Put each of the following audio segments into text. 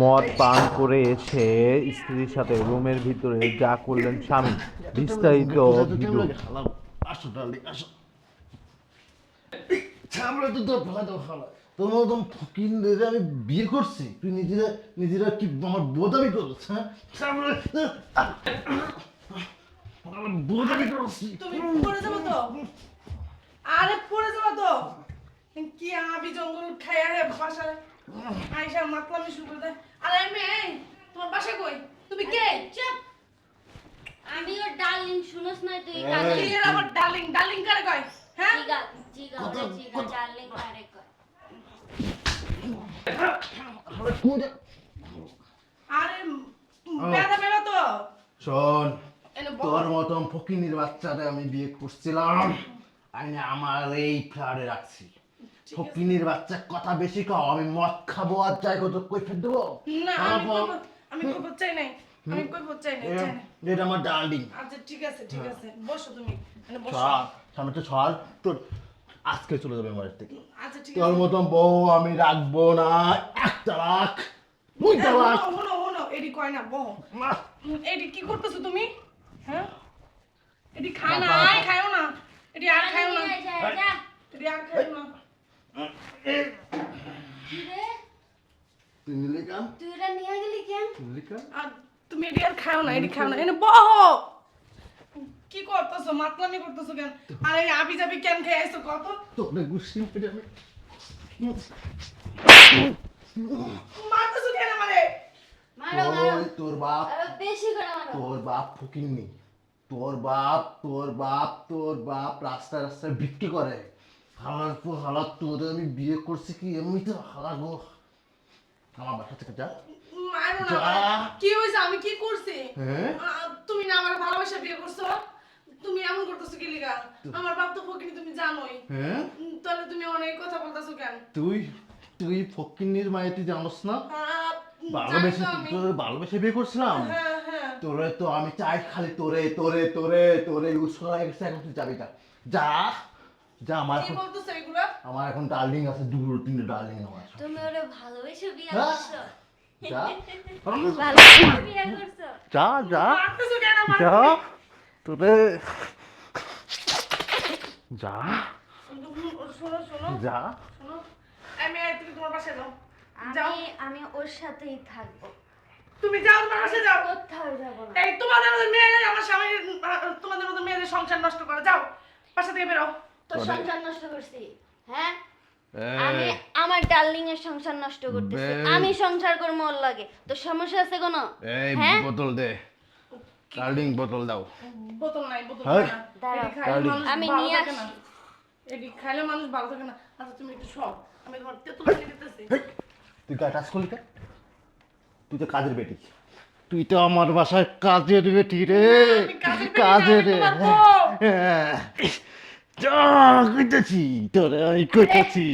মদ পান করে এসে স্ত্রীর সাথে রুমের ভিতরে যা করলেন স্বামী, বিস্তারিত ভিডিও। আসো ডার্লিং আসো। ছামড়া তো তোর ফেলা দাও ফেলা। তোর মতন ফকিরদের আমি বিয়ে করছি, তুই নিজেরা কি আমার বোধামি করছ? হ্যাঁ ছামড়া বোধামি করছি। তুমি পড়ে যাবো তো, আরে পড়ে যাবো তো। কি আবি জঙ্গল খাইয়া রে বাসায় আইসা মাতলামি শুরু করে দেয়। আরে মেয়ে, তোমার বাসা কই? তুমি কে? চুপ। আমি ওর ডার্লিং শুনছ না তুই এই। কানে? কি এর আমার ডার্লিং, ডার্লিং কারে কয়? হ্যাঁ? জিগা জিগা ওরে জিগা ডার্লিং কারে কয়? আরে বেদা বেদা তো। শোন, এনে তোর মতন ফকিনির বাচ্চারে আমি বিয়ে করছিলাম, আমি আমার এই ফ্ল্যাটে রাখছি। ফকিনির বাচ্চা কথা বেশি কও, আমি মদ খাবো আর যাই কত কই ফেল দেবো। না আমি কইব চাই নাই, আমি কইব চাই নাই, চাই নাই। এটা আমার ডার্লিং। আচ্ছা ঠিক আছে ঠিক আছে, বসো তুমি, মানে বসো। ছাড়, সামনে তো ছাড়, তোর আজকে চলে যাবে আমার থেকে। আচ্ছা ঠিক তোর আছে। মতন বউ আমি রাখবো না, একটা রাখ, দুইটা রাখ। হনো হনো, এডি কয় না বহ। এডি কি করতেছো তুমি? হ্যাঁ? এডি খায় না, আয় খায়ও না। এডি আর খায়ও না। যা যা যা। এডি আর খায়ও না। কি রে? তুই নিলে কাম, তুই এটা নিয়ে গেলি কেন? নিলে কাম। আর তুমি এডি আর খায়ও না, এডি খায়ও না। এনে বহ। কি করতেছো? মাতলামি করতেছো কেন? আরে আবি যাবি কেন খেয়ে আইছো কত? তোরে গুছি পেটে আমি। মারতেছো কেন আমারে? মারো মারো। তোর বাপ, আরো বেশি করে মারো। তোর বাপ ফকিন্নি, তোর বাপ রাস্তায় রাস্তায় বিক্রি করে। হালাত তোর আমি বিয়ে করছি কি এমনি তো হালাগো। আমার বাসা থেকে যা। মারো না। যা। কি হইছে? আমি কি করছি? হ্যাঁ? তুমি না আমার ভালোবাসা বিয়ে করছো? তুমি এমন করতেছো কি লিগা? আমার বাপ তো ফকিনি, তুমি জানোই। হ্যাঁ? তাহলে তুমি অনেক কথা বলতেছো কেন? তুই ফকিন্নির মায়ের তুই জানোস না? জানি তো আমি। ভালোবেসে বিয়ে করছিলাম। হ্যাঁ হ্যাঁ। তোরে তো আমি চাই খালি তোরে ইউজ করা হয়ে গেছে, এখন তুই যাবি যা। যা যা, আমার কি এখন বলতেছো এগুলা? ডার্লিং আছে, দুটো তিনটে ডার্লিং আমার। তুমি ওরে ভালোবেসে বিয়ে হ্যাঁ? করছো? যা ভালোবেসে বিয়ে করছো? যা মারতেছো কেন আমার? যা তোরে যা শোনো শোনো যা। শোনো। আমি আর তুমি তোমার বাসায় যাও। যাও। আমি ওর সাথেই থাকবো। তুমি যাও, তোমার বাসায় যাও। কোথাও যাব না। এই তোমাদের মতো মেয়েরা আমার স্বামী, তোমাদের মতো মেয়েদের সংসার নষ্ট করে। যাও, বাসা থেকে বেরো। তোর সংসার নষ্ট করছি, হ্যাঁ? আমি আমার ডার্লিং এর সংসার নষ্ট করতেছি। আমি সংসার করবো ওর লাগে। তোর সমস্যা আছে কোনো? এই হ্যাঁ? বোতল দে, ডার্লিং বোতল দাও। বোতল নাই, বোতল হ্যাঁ? নাই না। দাঁড়াও। এটি খাইলে মানুষ আমি ভালো নিয়ে থাকে না। আসি। এটি খাইলে মানুষ ভালো থাকে না। আচ্ছা তুমি একটু সর, আমি তোমার তেতুল এনে দিতেছি। হেই, তুই কাজ করলি কে? তুই তো কাজের বেটি, তুই তো আমার বাসায় কাজের বেটি রে। আমি কাজের বেটি না, কাজের আমি রে। তোমার বউ। হ্যাঁ। যা কইতাছি তোরে, আমি কইতাছি।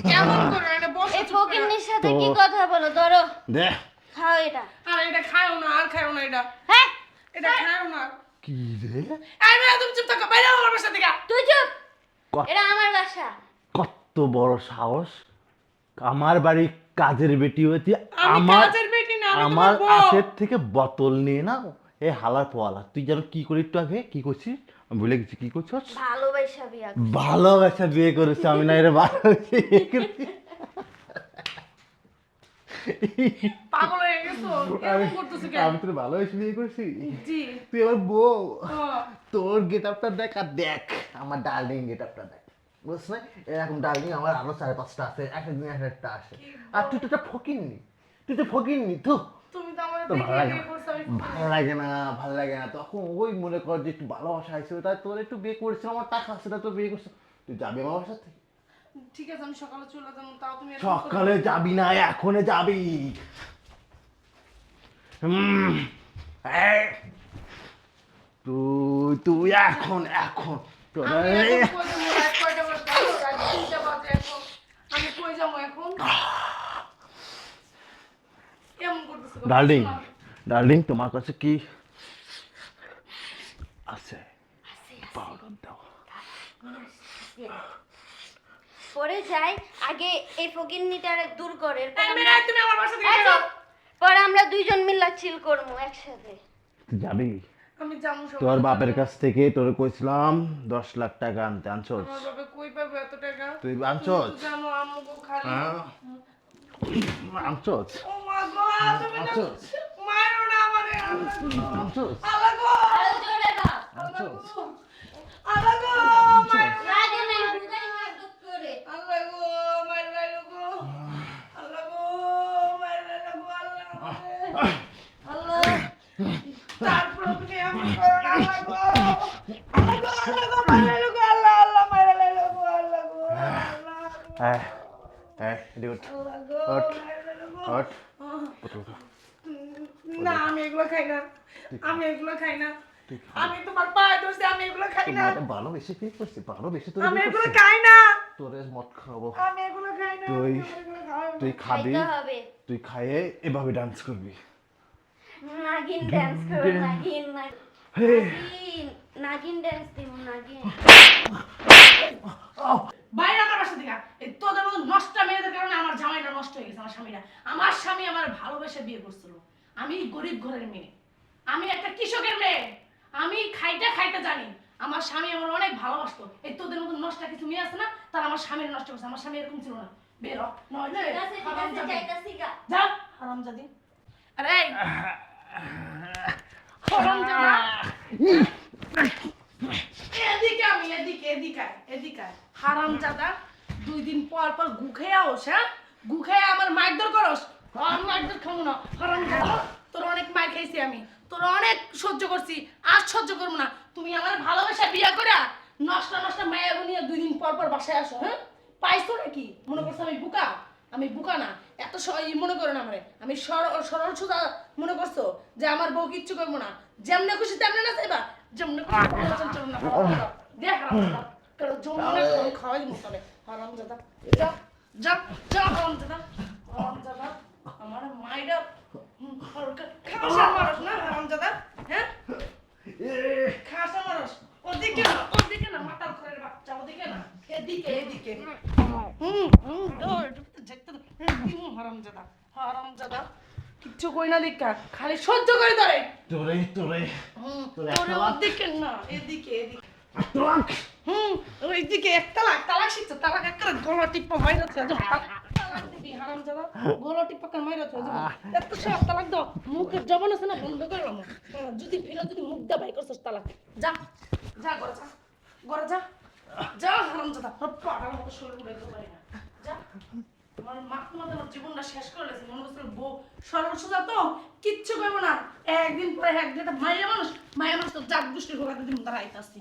কেমন করে এটা বসে এই চুপ করে? ফকিন্নির সাথে কি তো- কথা বলো? ধরো, দে খাও এটা। আর এটা খায়ও না, আর খায়ও না এটা। হ্যাঁ? এটা খায়ও না। কি রে, এই মেয়ে, তুমি চুপ থাকো, বাইরে হও আমার বাসা থেকে। তুই চুপ। কত- এটা আমার বাসা। কত বড় সাহস, আমার বাড়ি কাজের বেটি হইতে আমি আমার কাজের বেটি না, আমি আমার তোমার বউ। হাতের থেকে বোতল নিয়ে না, এ হালার পোয়ালা। তুই যেন কি করি একটু আগে, কি করছিস আমি ভুলে গেছি, কি করছিস? ভালোবাসা বিয়ে করছি। ভালোবাসা বিয়ে করেছি আমি, না এর ভালোবাসা বিয়ে করেছি। পাগল হয়ে গেছো? এরকম করতেছো কেন? আমি তোর ভালোবাসা বিয়ে করেছি, জি। তুই আমার বউ। হ্যাঁ। তোর গেট আপটা দেখ আর দেখ আমার ডার্লিং গেট আপটা দেখ, বুঝছ না? এরকম ডার্লিং আমার আরো 4-5টা আছে, একদিন একটা আসে। আর তুই তো একটা ফকিরনি, তো তুমি তো আমার তো দেখে ভালো লাগে বিয়ে না, করছো, আমি ভালো লাগে না তখন ওই মনে কর যে একটু ভালোবাসা আছে, তাই তোর একটু বিয়ে করেছিল, আমার টাকা আছে না, তোর বিয়ে করছো, তুই যাবি আমার বাসার থেকে? ঠিক আছে, আমি সকালে চলে যাবো, তাও তুমি এরকম সকালে যাবি না, এখনে যাবি। এই, তুই এখন তোরা আমি এখন কই যাবো? রাত কয়টা বাজে? রাত 3টা বাজে এখন। আমি কই যাবো এখন? কেমন করতেছো গো? ডার্লিং, শোনো। ডার্লিং তোমার কাছে কি আছে? পাউডার দাও। পরে যাই, আগে এই ফকিন্নিটারে দূর করে। এই মেয়ে, তুমি আমার বাসা থেকে বেরো। চিল করবো একসাথে। তুই যাবি? আমি যাবো সব। তোর বাপের কাছ থেকে তোর কইছিলাম 10 লাখ টাকা আনতে, আনছোস? আমার বাবা কই পাবে এত টাকা? তুই তুমি আনছোস? তো জানো আম্মু গো খালি। হ্যাঁ? আনছোস? ও মা গো, তুমি না আনছোস? মারো না আমারে। আল্লাহ গো, আনছোস? আল্লাহ গো, আরো জোরে দাও। আল্লাহ গো, আল্লাহ গো, মারো না। লাগে না বুঝাই মারধর করে। আল্লাহ গো, মারো না গো। আল্লাহ গো, মারো না গো, আল্লাহ আমারে। আল্লাহ, তারপর তুমি এমন করো না, আল্লাহ গো। আল্লাহ গো, আল্লাহ গো, মারো না গো, আল্লাহ, আল্লাহ, মারো না গো, আল্লাহ গো, আল্লাহ গো। হ্যাঁ, হ্যাঁ, এদিকে ওঠ। আল্লাহ গো, ওঠ। মারো না গো। ওঠ। ওঠ, ওঠ। না, আমি এগুলো খাই না, আমি এগুলো খাই না। আমি তোমার পায়ে ধরছি, আমি এগুলো খাই না, তোমাকে ভালোবেসে বিয়ে করছি, ভালোবেসে তোরে আমি বিয়ে এগুলো করছি। খাই না, তোরে মদ খাওয়াবো। আমি এগুলো খাই না, তুই- আমি এগুলো খাই না। তুই খাবি, খাইতে হবে। তুই খাইয়ে এভাবে ডান্স করবি। নাগিন ড্যান্স করো, নাগিন হে। নাগিন নাগিন ড্যান্স দিব, নাগিন। বাইরে আমার বাসা থেকে এই তোদের মতো নষ্ট মেয়েদের কারণে আমার জামাইটা নষ্ট হয়ে গেছে, আমার স্বামীটা। আমার স্বামী আমার ভালোবেসে বিয়ে করছিল। আমি গরিব ঘরের মেয়ে, আমি একটা কৃষকের মেয়ে, আমি খাইতে খাইতে জানি। আমার স্বামী আমার অনেক ভালোবাসতো। এই তোদের মতো নষ্ট কিছু মেয়ে আছে না, তারা আমার স্বামীর নষ্ট করছে। আমার স্বামী এরকম ছিল না। বের হ, নইলে ঠিক আছে, ঠিক আছে, যাইতাছি গা। যা হারামজাদি। আরে এই, হারামজাদা। এদিকে আমি, এদিকে এদিকে আয়, এদিকে আয়। হারামজাদা, 2 দিন পর পর গু খেয়ে আস, হ্যাঁ? গু খেয়ে আমার মারধর করস। আমি মারধর খাবো না, হারামজাদা। তোর অনেক মার খাইছি আমি, তোর অনেক সহ্য করছি, আর সহ্য করবো না। তুমি আমার ভালোবাসা বিয়ে করে নষ্ট নষ্ট মেয়ে নিয়ে 2 দিন পর পর বাসায় আসো, হ্যাঁ? পাইছো নাকি? মনে করছো আমি বোকা? আমি বোকা না, এত মনে করো না আমারে। আমি সরল সোজা মনে করছো যে আমার বউ কিচ্ছু করবো না, যেমনে খুশি তেমনে না চাইবা, যেমনে খুশি তেমনে চলবে না। দেখ হারামজাদা, তোর জমনে করে খাওয়াই দিমু তবে। হারামজাদা, যা যা যা, হারামজাদা, হারামজাদা। আমার মাইরা খাসা মারস না, হারামজাদা, হ্যাঁ? খাসা মারস। ওদিকে না, ওদিকে না, মাতাল ঘরের বাচ্চা, ওদিকে না, এদিকে এদিকে। হারামজাদা, হারামজাদা, কিচ্ছু কই না দেখা, খালি সহ্য করে ধরে। তোরে তোরে তোর তোরে একটা লাখ। ওদিকে না, এদিকে এদিকে। একটা লাখ। ওইদিকে একটা তালাক শিখছে, তালাক একটা গলা টিপ্পা মাইরা আছে, তালাক দিবি হারামজাদা, গলা টিপ্পা করে মাইরা আছে। এত সব তালাক দাও, মুখের জবান আছে না বন্ধ করলাম। যদি ফিরে যদি মুখ দা বাই করছিস তালাক, যা যা ঘরে যা, ঘরে যা, যা হারামজাদা, পাড়ার মতো শরীর উড়াইতে পারি না, যা। আমার আমার জীবনটা শেষ করে লেছে, মনে করছিল বউ সরল সোজা তো কিচ্ছু করবো না। একদিন পরে একদিন মায়া মানুষ তো জাত গোষ্ঠীর হোক দিন তারা আইতাছি।